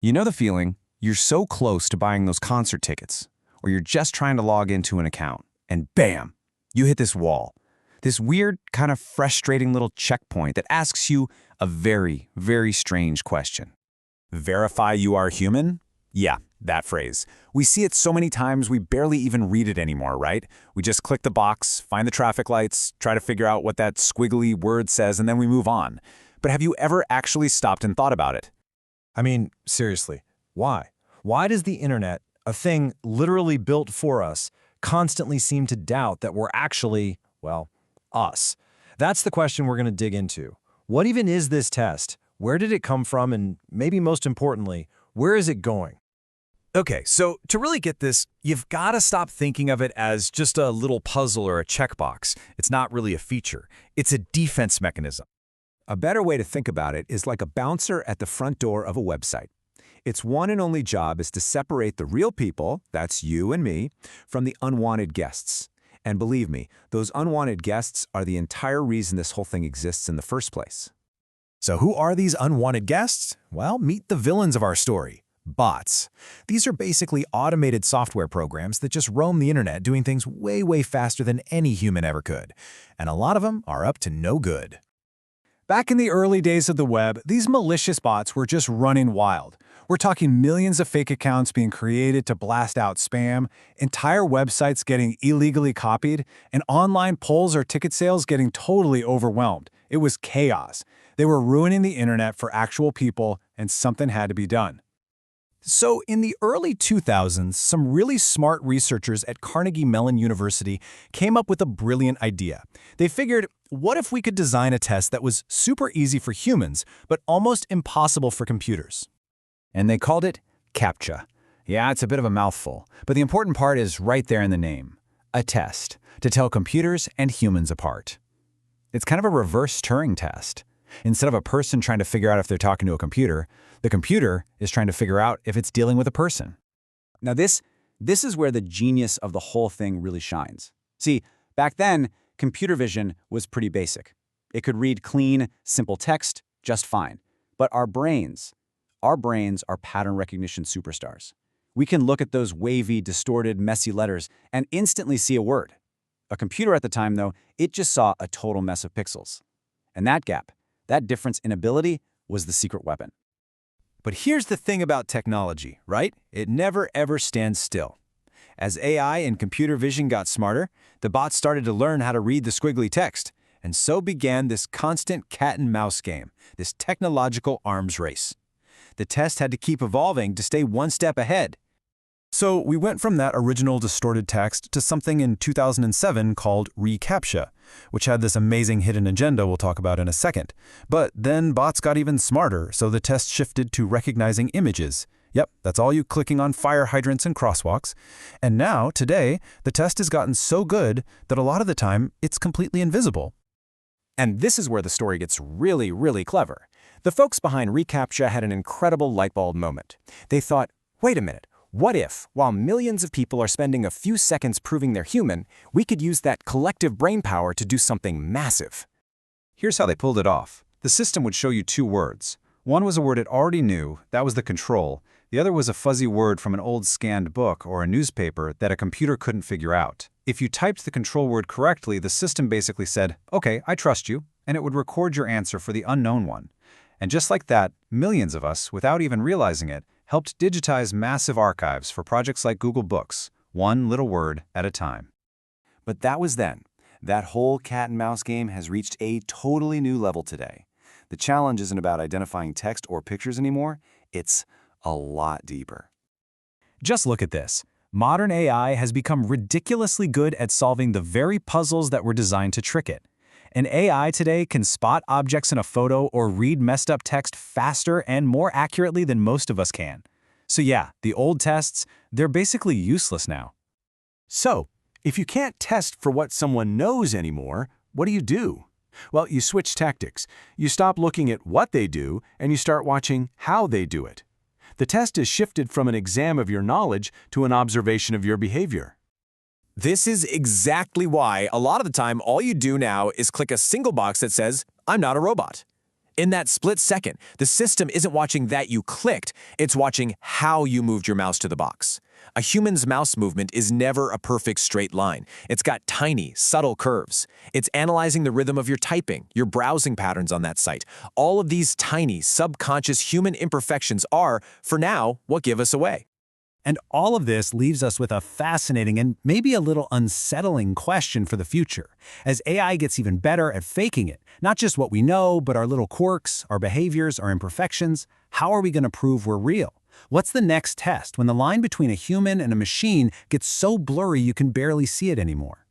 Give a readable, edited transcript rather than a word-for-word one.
You know the feeling? You're so close to buying those concert tickets, or you're just trying to log into an account, and bam, you hit this wall. This weird, kind of frustrating little checkpoint that asks you a very, very strange question. Verify you are human? Yeah, that phrase. We see it so many times we barely even read it anymore, right? We just click the box, find the traffic lights, try to figure out what that squiggly word says, and then we move on. But have you ever actually stopped and thought about it? I mean, seriously, why? Why does the internet, a thing literally built for us, constantly seem to doubt that we're actually, well, us? That's the question we're going to dig into. What even is this test? Where did it come from? And maybe most importantly, where is it going? Okay, so to really get this, you've got to stop thinking of it as just a little puzzle or a checkbox. It's not really a feature. It's a defense mechanism. A better way to think about it is like a bouncer at the front door of a website. Its one and only job is to separate the real people, that's you and me, from the unwanted guests. And believe me, those unwanted guests are the entire reason this whole thing exists in the first place. So who are these unwanted guests? Well, meet the villains of our story. Bots. These are basically automated software programs that just roam the internet doing things way, way faster than any human ever could. And a lot of them are up to no good. Back in the early days of the web, these malicious bots were just running wild. We're talking millions of fake accounts being created to blast out spam, entire websites getting illegally copied, and online polls or ticket sales getting totally overwhelmed. It was chaos. They were ruining the internet for actual people, and something had to be done. So in the early 2000s, some really smart researchers at Carnegie Mellon University came up with a brilliant idea. They figured, what if we could design a test that was super easy for humans, but almost impossible for computers? And they called it CAPTCHA. Yeah, it's a bit of a mouthful, but the important part is right there in the name. A test, to tell computers and humans apart. It's kind of a reverse Turing test. Instead of a person trying to figure out if they're talking to a computer, the computer is trying to figure out if it's dealing with a person. Now this is where the genius of the whole thing really shines. See, back then, computer vision was pretty basic. It could read clean, simple text just fine. But our brains are pattern recognition superstars. We can look at those wavy, distorted, messy letters and instantly see a word. A computer at the time, though, it just saw a total mess of pixels. And that gap, that difference in ability, was the secret weapon. But here's the thing about technology, right? It never ever stands still. As AI and computer vision got smarter, the bots started to learn how to read the squiggly text, and so began this constant cat-and-mouse game, this technological arms race. The test had to keep evolving to stay one step ahead. So we went from that original distorted text to something in 2007 called reCAPTCHA, which had this amazing hidden agenda we'll talk about in a second. But then bots got even smarter, so the test shifted to recognizing images. Yep, that's all you clicking on fire hydrants and crosswalks. And now, today, the test has gotten so good that a lot of the time, it's completely invisible. And this is where the story gets really, really clever. The folks behind reCAPTCHA had an incredible light bulb moment. They thought, wait a minute. What if, while millions of people are spending a few seconds proving they're human, we could use that collective brainpower to do something massive? Here's how they pulled it off. The system would show you two words. One was a word it already knew, that was the control. The other was a fuzzy word from an old scanned book or a newspaper that a computer couldn't figure out. If you typed the control word correctly, the system basically said, okay, I trust you, and it would record your answer for the unknown one. And just like that, millions of us, without even realizing it, helped digitize massive archives for projects like Google Books, one little word at a time. But that was then. That whole cat-and-mouse game has reached a totally new level today. The challenge isn't about identifying text or pictures anymore. It's a lot deeper. Just look at this. Modern AI has become ridiculously good at solving the very puzzles that were designed to trick it. An AI today can spot objects in a photo or read messed up text faster and more accurately than most of us can. So yeah, the old tests, they're basically useless now. So, if you can't test for what someone knows anymore, what do? Well, you switch tactics. You stop looking at what they do and you start watching how they do it. The test is shifted from an exam of your knowledge to an observation of your behavior. This is exactly why a lot of the time all you do now is click a single box that says, I'm not a robot. In that split second, the system isn't watching that you clicked, it's watching how you moved your mouse to the box. A human's mouse movement is never a perfect straight line. It's got tiny, subtle curves. It's analyzing the rhythm of your typing, your browsing patterns on that site. All of these tiny, subconscious human imperfections are, for now, what give us away. And all of this leaves us with a fascinating and maybe a little unsettling question for the future. As AI gets even better at faking it, not just what we know, but our little quirks, our behaviors, our imperfections, how are we going to prove we're real? What's the next test when the line between a human and a machine gets so blurry you can barely see it anymore?